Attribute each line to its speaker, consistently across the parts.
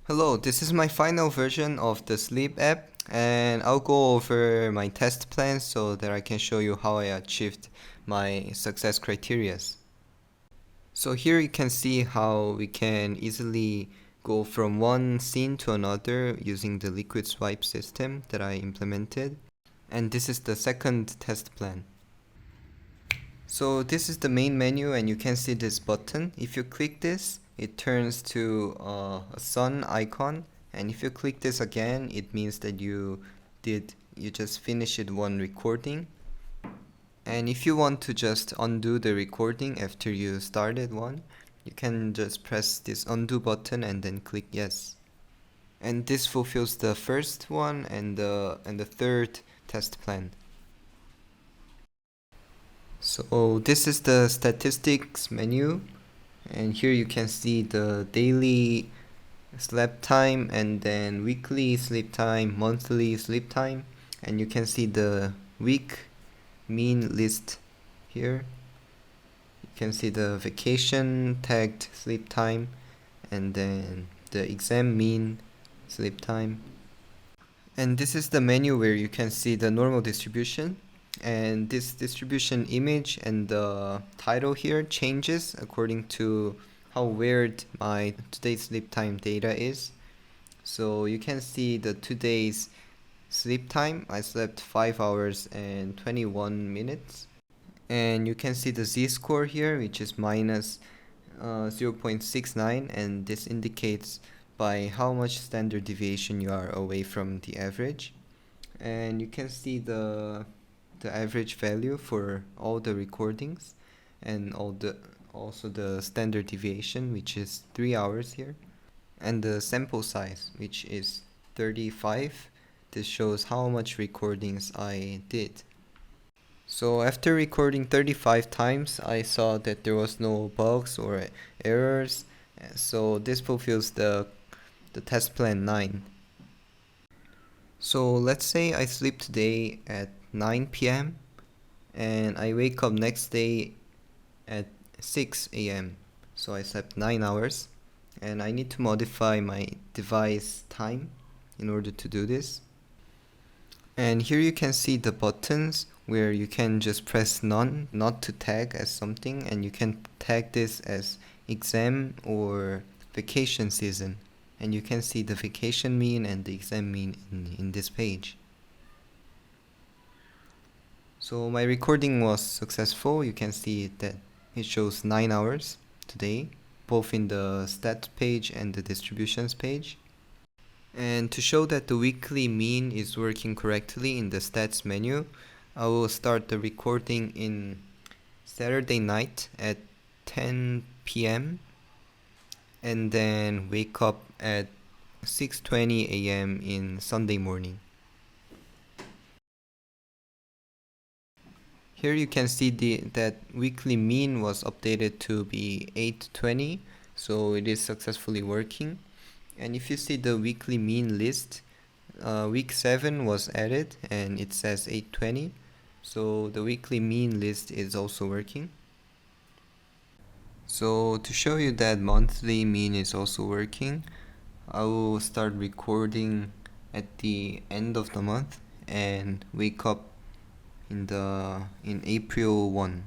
Speaker 1: Hello, this is my final version of the Sleep app, and I'll go over my test plans so that I can show you how I achieved my success criteria. So here you can see how we can easily go from one scene to another using the liquid swipe system that I implemented. And this is the second test plan. So this is the main menu, and you can see this button. If you click this, it turns to a sun icon, and if you click this again, it means that you just finished one recording. And if you want to just undo the recording after you started one, you can just press this undo button and then click yes. And this fulfills the first one and the third test plan. So this is the statistics menu, and here you can see the daily sleep time and then weekly sleep time, monthly sleep time, and you can see the week mean list here. You can see the vacation tagged sleep time and then the exam mean sleep time. And this is the menu where you can see the normal distribution, and this distribution image and the title here changes according to how weird my today's sleep time data is. So you can see the today's sleep time. I slept 5 hours and 21 minutes, and you can see the z-score here, which is minus 0.69, and this indicates by how much standard deviation you are away from the average. And you can see the average value for all the recordings and also the standard deviation, which is 3 hours here, and the sample size, which is 35. This shows how much recordings I did. So after recording 35 times, I saw that there was no bugs or errors, so this fulfills the test plan 9. So let's say I sleep today at 9 p.m. and I wake up next day at 6 a.m. So I slept 9 hours, and I need to modify my device time in order to do this. And here you can see the buttons where you can just press none not to tag as something, and you can tag this as exam or vacation season, and you can see the vacation mean and the exam mean in this page. So my recording was successful. You can see that it shows 9 hours today, both in the stats page and the distributions page. And to show that the weekly mean is working correctly in the stats menu, I will start the recording in Saturday night at 10 p.m. and then wake up at 6:20 a.m. in Sunday morning. Here you can see that weekly mean was updated to be 820, so it is successfully working. And if you see the weekly mean list, week 7 was added and it says 820, so the weekly mean list is also working. So to show you that monthly mean is also working, I will start recording at the end of the month and wake up in April 1.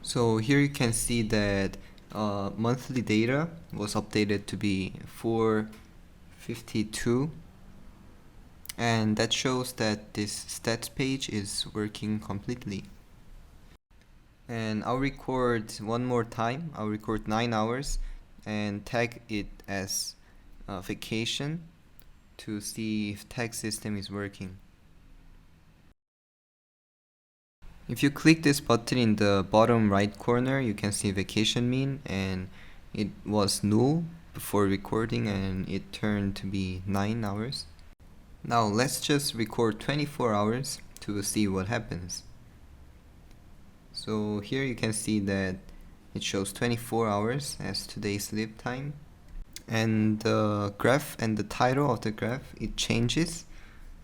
Speaker 1: So here you can see that monthly data was updated to be 452, and that shows that this stats page is working completely. And I'll record one more time. I'll record 9 hours and tag it as vacation to see if tag system is working. If you click this button in the bottom right corner, you can see vacation mean, and it was null before recording and it turned to be 9 hours. Now let's just record 24 hours to see what happens. So here you can see that it shows 24 hours as today's sleep time, and the graph and the title of the graph, it changes,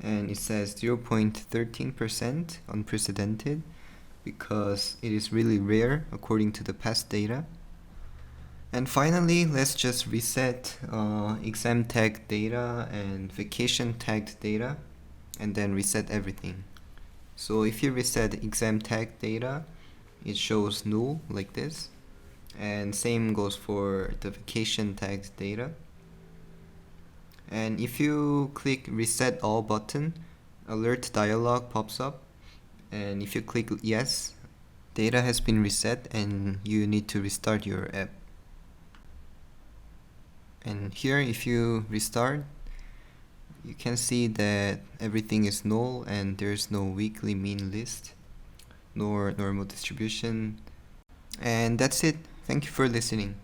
Speaker 1: and it says 0.13% unprecedented, because it is really rare according to the past data. And finally, let's just reset exam tag data and vacation tagged data, and then reset everything. So if you reset exam tag data, it shows null like this, and same goes for the vacation tagged data. And if you click reset all button, alert dialog pops up, and if you click yes, data has been reset and you need to restart your app. And here, if you restart, you can see that everything is null and there's no weekly mean list nor normal distribution. And that's it. Thank you for listening.